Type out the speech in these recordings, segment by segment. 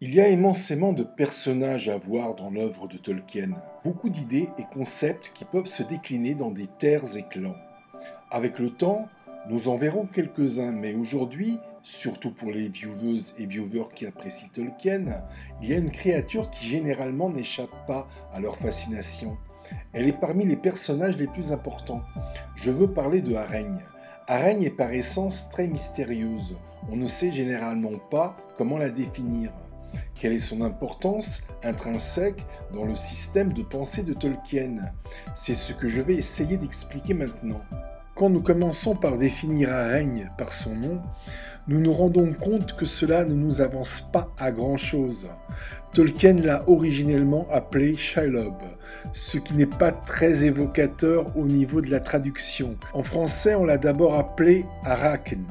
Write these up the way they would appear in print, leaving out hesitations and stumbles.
Il y a immensément de personnages à voir dans l'œuvre de Tolkien, beaucoup d'idées et concepts qui peuvent se décliner dans des terres et clans. Avec le temps, nous en verrons quelques-uns, mais aujourd'hui, surtout pour les vieweuses et viewers qui apprécient Tolkien, il y a une créature qui généralement n'échappe pas à leur fascination. Elle est parmi les personnages les plus importants. Je veux parler de Araigne. Araigne est par essence très mystérieuse. On ne sait généralement pas comment la définir. Quelle est son importance intrinsèque dans le système de pensée de Tolkien? C'est ce que je vais essayer d'expliquer maintenant. Quand nous commençons par définir Araigne par son nom, nous nous rendons compte que cela ne nous avance pas à grand-chose. Tolkien l'a originellement appelé Shelob, ce qui n'est pas très évocateur au niveau de la traduction. En français, on l'a d'abord appelé Arachne.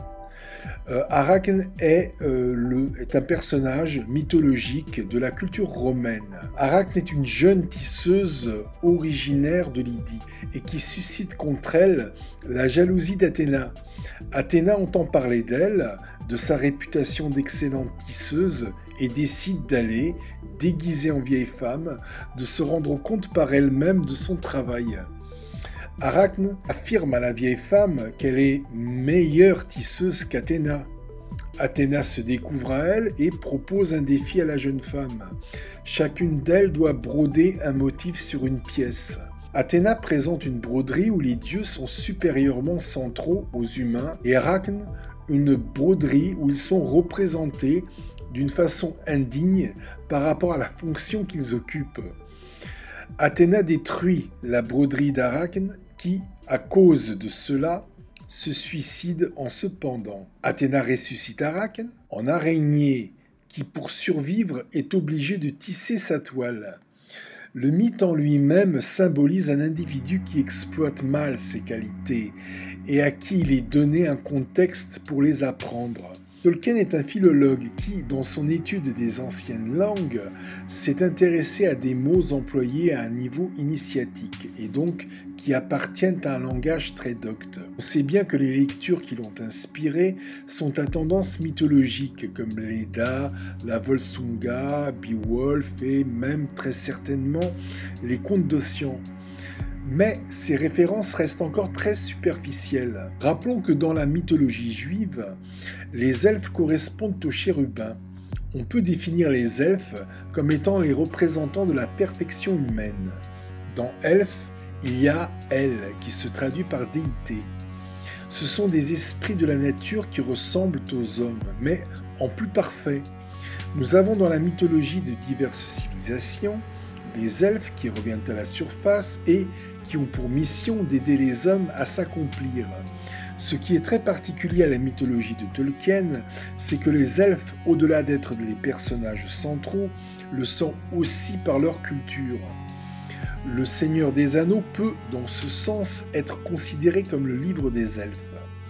Arachne est un personnage mythologique de la culture romaine. Arachne est une jeune tisseuse originaire de Lydie et qui suscite contre elle la jalousie d'Athéna. Athéna entend parler d'elle, de sa réputation d'excellente tisseuse et décide d'aller, déguisée en vieille femme, de se rendre compte par elle-même de son travail. Arachne affirme à la vieille femme qu'elle est meilleure tisseuse qu'Athéna. Athéna se découvre à elle et propose un défi à la jeune femme. Chacune d'elles doit broder un motif sur une pièce. Athéna présente une broderie où les dieux sont supérieurement centraux aux humains et Arachne une broderie où ils sont représentés d'une façon indigne par rapport à la fonction qu'ils occupent. Athéna détruit la broderie d'Arachne qui, à cause de cela, se suicide en se pendant. Athéna ressuscite Arachne en araignée qui, pour survivre, est obligée de tisser sa toile. Le mythe en lui-même symbolise un individu qui exploite mal ses qualités et à qui il est donné un contexte pour les apprendre. Tolkien est un philologue qui, dans son étude des anciennes langues, s'est intéressé à des mots employés à un niveau initiatique et donc qui appartiennent à un langage très docte. On sait bien que les lectures qui l'ont inspiré sont à tendance mythologique comme l'Edda, la Volsunga, Beowulf et même très certainement les contes d'Ossian. Mais ces références restent encore très superficielles. Rappelons que dans la mythologie juive, les elfes correspondent aux chérubins. On peut définir les elfes comme étant les représentants de la perfection humaine. Dans elfe, il y a El qui se traduit par déité. Ce sont des esprits de la nature qui ressemblent aux hommes, mais en plus parfait. Nous avons dans la mythologie de diverses civilisations des elfes qui reviennent à la surface et qui ont pour mission d'aider les hommes à s'accomplir. Ce qui est très particulier à la mythologie de Tolkien, c'est que les elfes, au-delà d'être les personnages centraux, le sont aussi par leur culture. Le Seigneur des Anneaux peut, dans ce sens, être considéré comme le livre des elfes.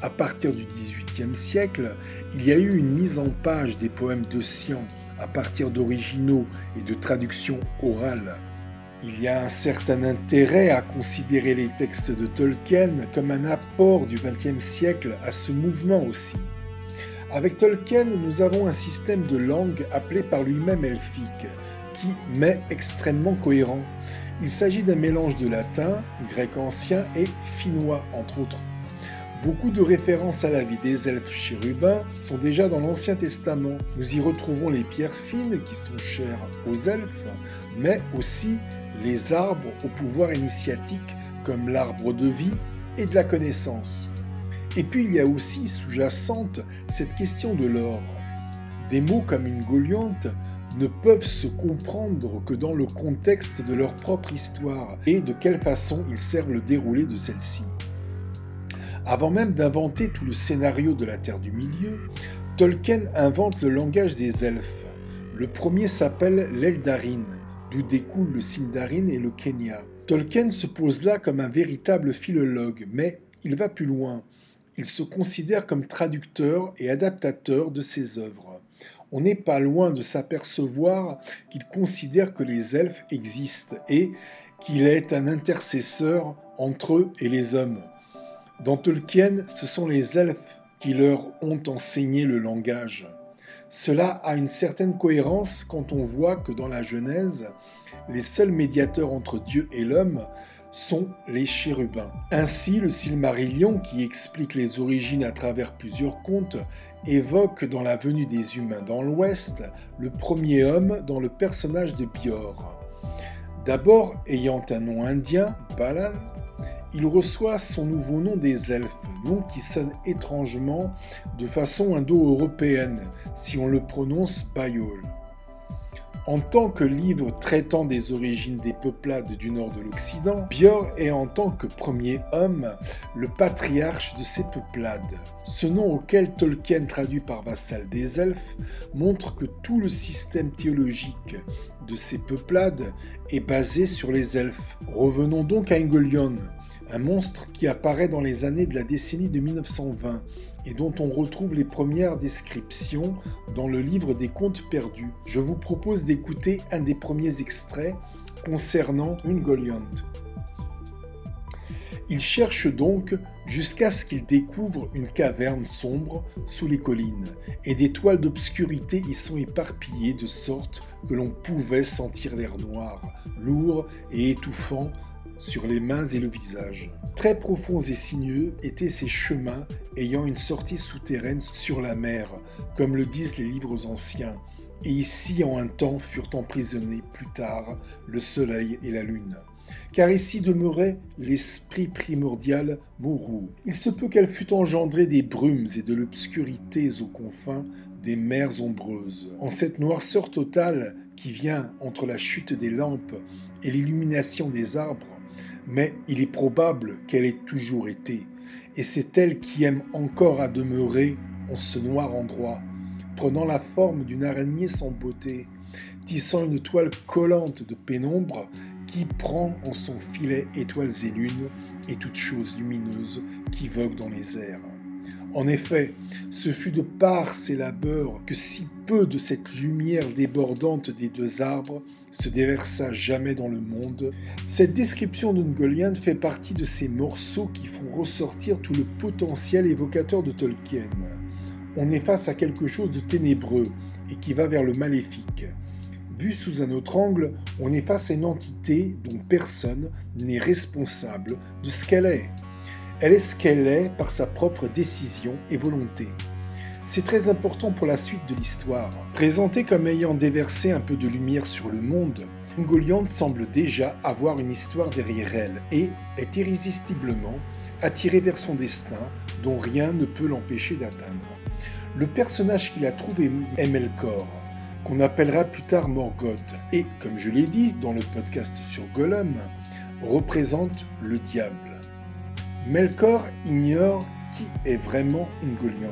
À partir du XVIIIe siècle, il y a eu une mise en page des poèmes d'Ossian à partir d'originaux et de traductions orales. Il y a un certain intérêt à considérer les textes de Tolkien comme un apport du XXe siècle à ce mouvement aussi. Avec Tolkien, nous avons un système de langue appelé par lui-même elfique, qui m'est extrêmement cohérent. Il s'agit d'un mélange de latin, grec ancien et finnois, entre autres. Beaucoup de références à la vie des elfes chérubins sont déjà dans l'Ancien Testament. Nous y retrouvons les pierres fines qui sont chères aux elfes, mais aussi les arbres au pouvoir initiatique comme l'arbre de vie et de la connaissance. Et puis il y a aussi sous-jacente cette question de l'or. Des mots comme une Golianthe ne peuvent se comprendre que dans le contexte de leur propre histoire et de quelle façon ils servent le déroulé de celle-ci. Avant même d'inventer tout le scénario de la Terre du Milieu, Tolkien invente le langage des elfes. Le premier s'appelle l'Eldarin, d'où découle le Sindarin et le Quenya. Tolkien se pose là comme un véritable philologue, mais il va plus loin. Il se considère comme traducteur et adaptateur de ses œuvres. On n'est pas loin de s'apercevoir qu'il considère que les elfes existent et qu'il est un intercesseur entre eux et les hommes. Dans Tolkien, ce sont les elfes qui leur ont enseigné le langage. Cela a une certaine cohérence quand on voit que dans la Genèse, les seuls médiateurs entre Dieu et l'homme sont les chérubins. Ainsi, le Silmarillion, qui explique les origines à travers plusieurs contes, évoque dans la venue des humains dans l'Ouest le premier homme dans le personnage de Bior. D'abord ayant un nom indien, Balan, il reçoit son nouveau nom des elfes, nom qui sonne étrangement de façon indo-européenne si on le prononce Bayol. En tant que livre traitant des origines des peuplades du nord de l'Occident, Bior est en tant que premier homme le patriarche de ces peuplades. Ce nom auquel Tolkien traduit par vassal des elfes montre que tout le système théologique de ces peuplades est basé sur les elfes. Revenons donc à Ungoliant, un monstre qui apparaît dans les années de la décennie de 1920 et dont on retrouve les premières descriptions dans le livre des Contes perdus. Je vous propose d'écouter un des premiers extraits concernant Ungoliant. Il cherche donc jusqu'à ce qu'il découvre une caverne sombre sous les collines, et des toiles d'obscurité y sont éparpillées de sorte que l'on pouvait sentir l'air noir, lourd et étouffant sur les mains et le visage. Très profonds et sinueux étaient ces chemins ayant une sortie souterraine sur la mer, comme le disent les livres anciens, et ici en un temps furent emprisonnés plus tard le soleil et la lune. Car ici demeurait l'esprit primordial Mourou. Il se peut qu'elle fût engendrée des brumes et de l'obscurité aux confins des mers ombreuses. En cette noirceur totale qui vient entre la chute des lampes et l'illumination des arbres, mais il est probable qu'elle ait toujours été, et c'est elle qui aime encore à demeurer en ce noir endroit, prenant la forme d'une araignée sans beauté, tissant une toile collante de pénombre qui prend en son filet étoiles et lunes et toutes choses lumineuses qui voguent dans les airs. En effet, ce fut de par ses labeurs que si peu de cette lumière débordante des deux arbres se déversa jamais dans le monde. Cette description d'Ungoliant fait partie de ces morceaux qui font ressortir tout le potentiel évocateur de Tolkien. On est face à quelque chose de ténébreux et qui va vers le maléfique. Vu sous un autre angle, on est face à une entité dont personne n'est responsable de ce qu'elle est. Elle est ce qu'elle est par sa propre décision et volonté. C'est très important pour la suite de l'histoire. Présentée comme ayant déversé un peu de lumière sur le monde, Ungoliant semble déjà avoir une histoire derrière elle et est irrésistiblement attirée vers son destin dont rien ne peut l'empêcher d'atteindre. Le personnage qu'il a trouvé est Melkor, qu'on appellera plus tard Morgoth, et, comme je l'ai dit dans le podcast sur Gollum, représente le diable. Melkor ignore qui est vraiment Ungoliant.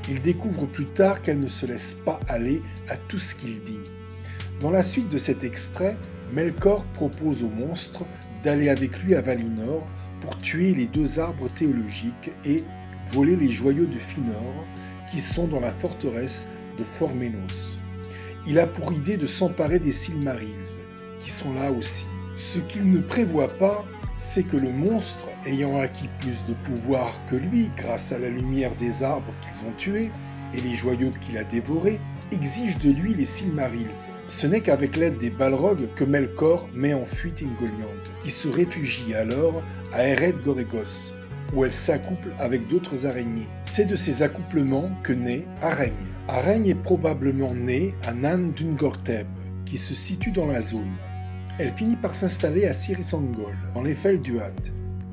Il découvre plus tard qu'elle ne se laisse pas aller à tout ce qu'il vit. Dans la suite de cet extrait, Melkor propose au monstre d'aller avec lui à Valinor pour tuer les deux arbres théologiques et voler les joyaux de Finor qui sont dans la forteresse de Forménos. Il a pour idée de s'emparer des Silmarils, qui sont là aussi. Ce qu'il ne prévoit pas, c'est que le monstre, ayant acquis plus de pouvoir que lui grâce à la lumière des arbres qu'ils ont tués et les joyaux qu'il a dévorés, exige de lui les Silmarils. Ce n'est qu'avec l'aide des Balrogs que Melkor met en fuite Ungoliant, qui se réfugie alors à Ered Goregos, où elle s'accouple avec d'autres araignées. C'est de ces accouplements que naît Araigne. Araigne est probablement née à Nan Dungorteb, qui se situe dans la zone. Elle finit par s'installer à Cirith Ungol, dans les Fel-Duat.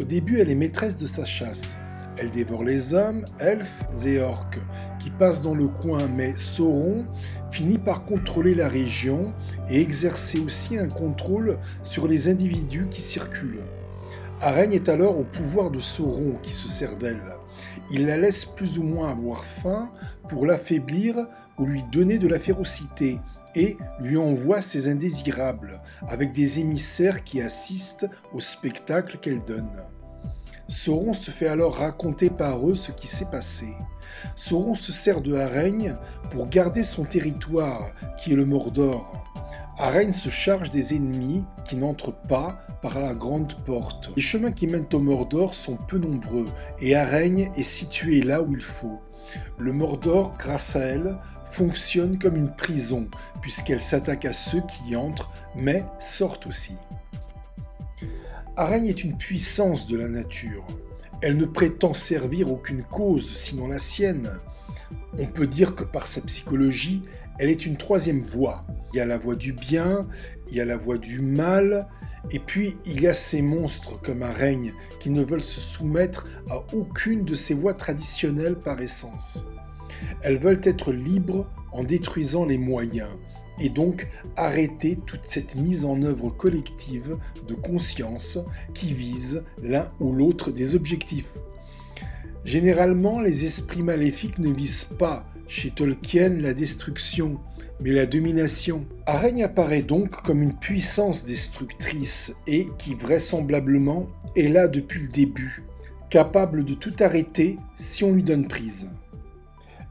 Au début, elle est maîtresse de sa chasse. Elle dévore les hommes, elfes et orques qui passent dans le coin, mais Sauron finit par contrôler la région et exercer aussi un contrôle sur les individus qui circulent. Araigne est alors au pouvoir de Sauron qui se sert d'elle. Il la laisse plus ou moins avoir faim pour l'affaiblir ou lui donner de la férocité, et lui envoie ses indésirables, avec des émissaires qui assistent au spectacle qu'elle donne. Sauron se fait alors raconter par eux ce qui s'est passé. Sauron se sert de Araigne pour garder son territoire, qui est le Mordor. Araigne se charge des ennemis qui n'entrent pas par la grande porte. Les chemins qui mènent au Mordor sont peu nombreux, et Araigne est située là où il faut. Le Mordor, grâce à elle, fonctionne comme une prison, puisqu'elle s'attaque à ceux qui y entrent, mais sortent aussi. Araigne est une puissance de la nature. Elle ne prétend servir aucune cause, sinon la sienne. On peut dire que par sa psychologie, elle est une troisième voie. Il y a la voie du bien, il y a la voie du mal, et puis il y a ces monstres comme Araigne qui ne veulent se soumettre à aucune de ces voies traditionnelles par essence. Elles veulent être libres en détruisant les moyens, et donc arrêter toute cette mise en œuvre collective de conscience qui vise l'un ou l'autre des objectifs. Généralement, les esprits maléfiques ne visent pas, chez Tolkien, la destruction, mais la domination. Araigne apparaît donc comme une puissance destructrice et qui vraisemblablement est là depuis le début, capable de tout arrêter si on lui donne prise.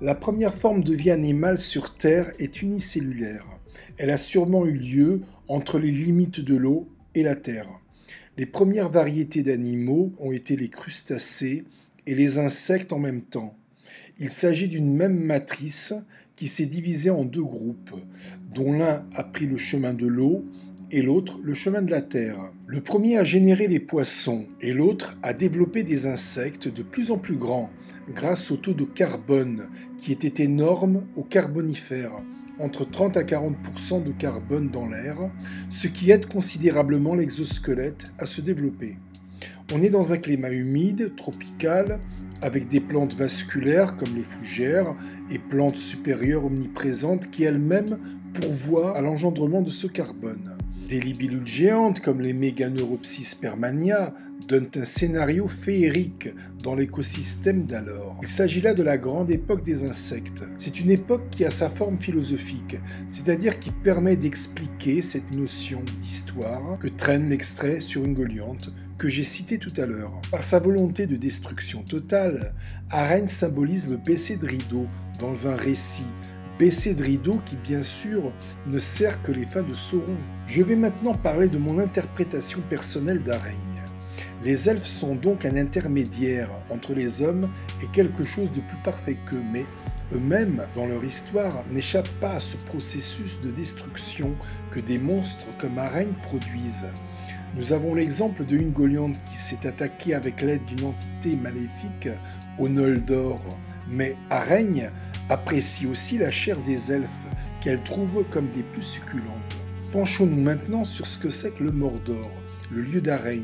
La première forme de vie animale sur Terre est unicellulaire. Elle a sûrement eu lieu entre les limites de l'eau et la Terre. Les premières variétés d'animaux ont été les crustacés et les insectes en même temps. Il s'agit d'une même matrice qui s'est divisée en deux groupes, dont l'un a pris le chemin de l'eau et l'autre le chemin de la terre. Le premier a généré les poissons et l'autre a développé des insectes de plus en plus grands grâce au taux de carbone qui était énorme au Carbonifère, entre 30 à 40% de carbone dans l'air, ce qui aide considérablement l'exosquelette à se développer. On est dans un climat humide, tropical, avec des plantes vasculaires comme les fougères et plantes supérieures omniprésentes qui elles-mêmes pourvoient à l'engendrement de ce carbone. Des libellules géantes comme les Meganeuropsis permania donnent un scénario féerique dans l'écosystème d'alors. Il s'agit là de la grande époque des insectes. C'est une époque qui a sa forme philosophique, c'est-à-dire qui permet d'expliquer cette notion d'histoire que traîne l'extrait sur une Golianthe que j'ai cité tout à l'heure. Par sa volonté de destruction totale, Araigne symbolise le baisser de rideau dans un récit, baisser de rideau qui bien sûr ne sert que les fins de Sauron. Je vais maintenant parler de mon interprétation personnelle d'Araigne. Les elfes sont donc un intermédiaire entre les hommes et quelque chose de plus parfait qu'eux, mais eux-mêmes, dans leur histoire, n'échappent pas à ce processus de destruction que des monstres comme Araigne produisent. Nous avons l'exemple de Ungoliant qui s'est attaqué avec l'aide d'une entité maléfique au Noldor, mais Araigne apprécie aussi la chair des elfes qu'elle trouve comme des plus succulentes. Penchons-nous maintenant sur ce que c'est que le Mordor, le lieu d'Araigne.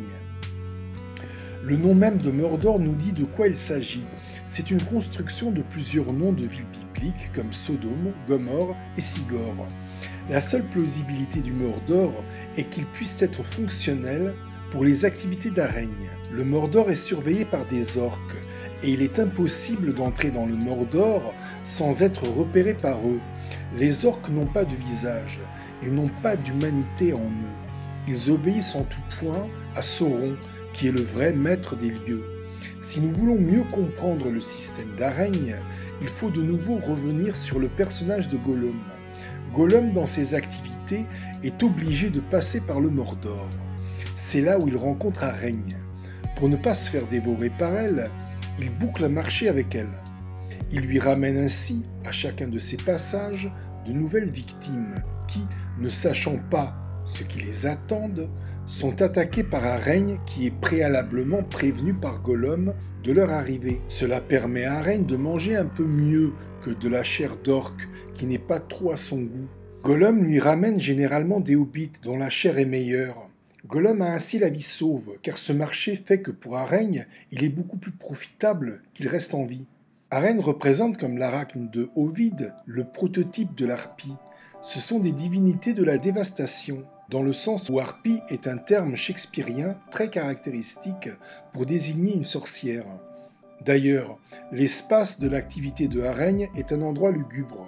Le nom même de Mordor nous dit de quoi il s'agit. C'est une construction de plusieurs noms de villes bibliques comme Sodome, Gomorrhe et Sigor. La seule plausibilité du Mordor est qu'il puisse être fonctionnel pour les activités d'Araigne. Le Mordor est surveillé par des orques et il est impossible d'entrer dans le Mordor sans être repéré par eux. Les orques n'ont pas de visage, ils n'ont pas d'humanité en eux. Ils obéissent en tout point à Sauron, qui est le vrai maître des lieux. Si nous voulons mieux comprendre le système d'Araigne, il faut de nouveau revenir sur le personnage de Gollum. Gollum, dans ses activités, est obligé de passer par le Mordor. C'est là où il rencontre Araigne. Pour ne pas se faire dévorer par elle, il boucle un marché avec elle. Il lui ramène ainsi, à chacun de ses passages, de nouvelles victimes qui, ne sachant pas ce qui les attendent, sont attaqués par Araigne qui est préalablement prévenu par Gollum de leur arrivée. Cela permet à Araigne de manger un peu mieux que de la chair d'orque qui n'est pas trop à son goût. Gollum lui ramène généralement des hobbits dont la chair est meilleure. Gollum a ainsi la vie sauve, car ce marché fait que pour Araigne, il est beaucoup plus profitable qu'il reste en vie. Araigne représente comme l'arachne de Ovide le prototype de l'harpie. Ce sont des divinités de la dévastation, dans le sens où harpie est un terme shakespearien très caractéristique pour désigner une sorcière. D'ailleurs, l'espace de l'activité de Araigne est un endroit lugubre.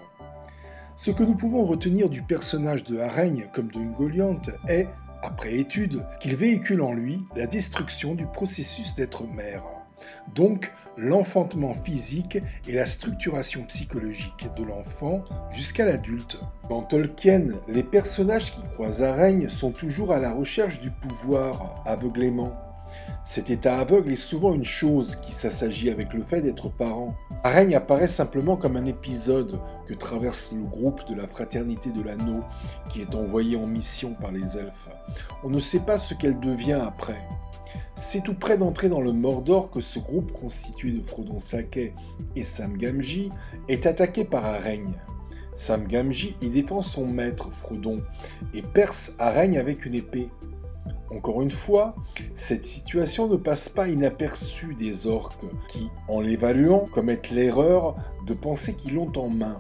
Ce que nous pouvons retenir du personnage de Araigne comme de Ungoliant est, après étude, qu'il véhicule en lui la destruction du processus d'être mère. Donc, l'enfantement physique et la structuration psychologique de l'enfant jusqu'à l'adulte. Dans Tolkien, les personnages qui croisent Araigne sont toujours à la recherche du pouvoir, aveuglément. Cet état aveugle est souvent une chose qui s'assagit avec le fait d'être parent. Araigne apparaît simplement comme un épisode que traverse le groupe de la Fraternité de l'Anneau qui est envoyé en mission par les elfes. On ne sait pas ce qu'elle devient après. C'est tout près d'entrer dans le Mordor que ce groupe constitué de Frodon Sake et Sam Gamgee est attaqué par Araigne. Sam Gamgee y défend son maître Frodon et perce Araigne avec une épée. Encore une fois, cette situation ne passe pas inaperçue des orques qui, en l'évaluant, commettent l'erreur de penser qu'ils l'ont en main.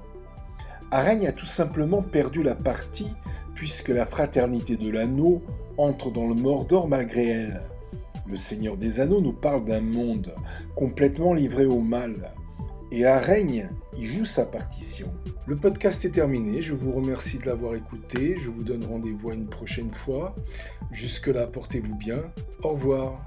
Araigne a tout simplement perdu la partie puisque la Fraternité de l'Anneau entre dans le Mordor malgré elle. Le Seigneur des Anneaux nous parle d'un monde complètement livré au mal, et Araigne y joue sa partition. Le podcast est terminé, je vous remercie de l'avoir écouté, je vous donne rendez-vous à une prochaine fois. Jusque-là, portez-vous bien, au revoir.